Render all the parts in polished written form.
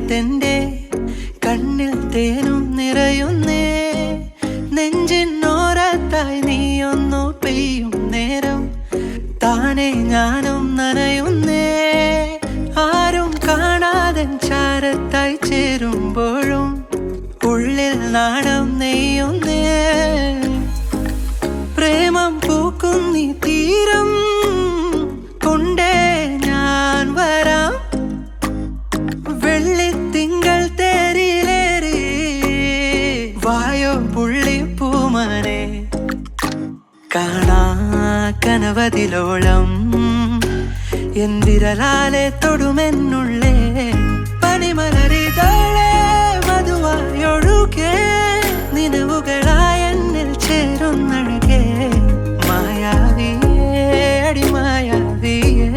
നേരത്തെന്റെ കണ്ണിൽ തേനും നിറയുന്നേ. നെഞ്ചിനോരത്തായി നീയൊന്നു പെയ്യും നേരം താനെ ഞാനും നനയുന്നേ. ആരും കാണാതെ ചാരത്തായി ചേരുമ്പോഴും ഉള്ളിൽ നാണം നെയ്യുന്നേ. പ്രേമം പൂക്കുന്നീ തീരം കൊണ്ടേ ഞാൻ വരാം. വെള്ളിത്തിങ്കൾ തേരിലേറി വായോ പുള്ളിപ്പൂമനെ. കാണാ കനവതിലോളം എന്തിരലാലെ തൊടുമെന്നുള്ളേ. പനിമലരിതളെ മധുവായൊഴുകെ നിലവുകളായ എന്നിൽ ചേരുന്നഴകെ. മായാവിയേ അടിമായാവിയേ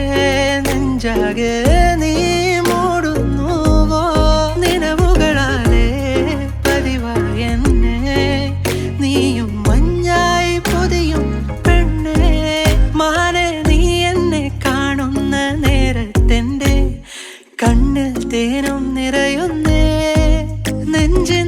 നെഞ്ചാകെ നീ മൂടുന്നുവോ. നിലവുകളാലേ പതിവായി എന്നെ നീയും മഞ്ഞായി പൊതിയും പെണ്ണേ. മാനെ നീ എന്നെ കാണുന്ന നേരത്തെന്റെ കണ്ണിൽ തേനും നിറയുന്നേ. നെഞ്ചിൻ